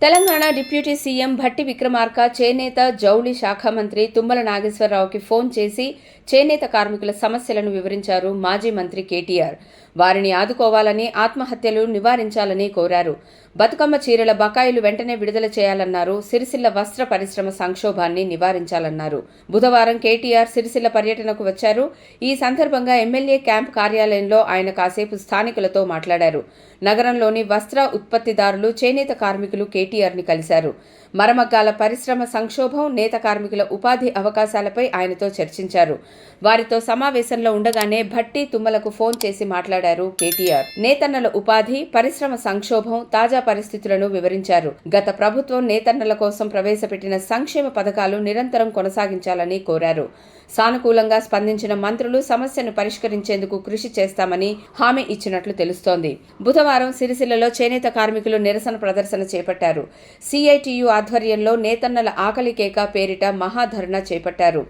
Telangana deputy CM Bhatti Vikramarka చేనేత జౌళి శాఖ మంత్రి తుమ్మల నాగేశ్వరరావుకి ఫోన్ చేసి చేనేత కార్మికుల సమస్యలను వివరించారు మాజీ మంత్రి కేటీఆర్. వారిని ఆదుకోవాలని, ఆత్మహత్యలు నివారించాలని కోరారు. బతుకమ్మ చీరల బకాయిలు వెంటనే విడుదల చేయాలన్నారు. సిరిసిల్ల వస్త్ర పరిశ్రమ సంక్షోభాన్ని నివారించాలన్నారు. బుధవారం కేటీఆర్ సిరిసిల్ల పర్యటనకు వచ్చారు. ఈ సందర్భంగా ఎమ్మెల్యే క్యాంప్ కార్యాలయంలో ఆయన కాసేపు స్థానికులతో మాట్లాడారు. నగరంలోని వస్త్ర ఉత్పత్తిదారులు, చేనేత కార్మికులు కేటీఆర్ని కలిశారు. మరమగ్గాల పరిశ్రమ సంక్షోభం, నేత కార్మికుల ఉపాధి అవకాశాలపై ఆయనతో చర్చించారు. వారితో సమావేశంలో ఉండగానే భట్టి, తుమ్మలకు ఫోన్ చేసి మాట్లాడారు కేటీఆర్. నేతన్నల ఉపాధి, పరిశ్రమ సంక్షోభం, తాజా పరిస్థితులను వివరించారు. గత ప్రభుత్వం నేతన్నల కోసం ప్రవేశపెట్టిన సంక్షేమ పథకాలు నిరంతరం కొనసాగించాలని కోరారు. సానుకూలంగా స్పందించిన మంత్రులు సమస్యను పరిష్కరించేందుకు కృషి చేస్తామని హామీ ఇచ్చినట్లు తెలుస్తోంది. బుధవారం సిరిసిల్లలో చేనేత కార్మికులు నిరసన ప్రదర్శన చేపట్టారు. సిఐటియు ఆధ్వర్యంలో నేతన్నల ఆకలి కేక పేరిట మహాధర్నా చేపట్టారు.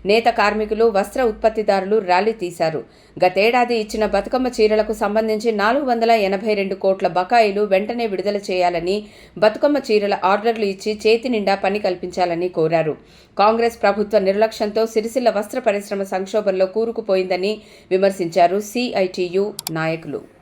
నేత కార్మికులు, వస్త్ర ఉత్పత్తిదారులు ర్యాలీ తీశారు. గతేడాది ఇచ్చిన బతుకమ్మ చీరలకు సంబంధించి 482 కోట్ల బకాయిలు వెంటనే విడుదల చేయాలని, బతుకమ్మ చీరల ఆర్డర్లు ఇచ్చి చేతి నిండా పని కల్పించాలని కోరారు. కాంగ్రెస్ ప్రభుత్వ నిర్లక్ష్యంతో సిరిసిల్ల వస్త్ర పరిశ్రమ సంక్షోభంలో కూరుకుపోయిందని విమర్శించారు సిఐటియు నాయకులు.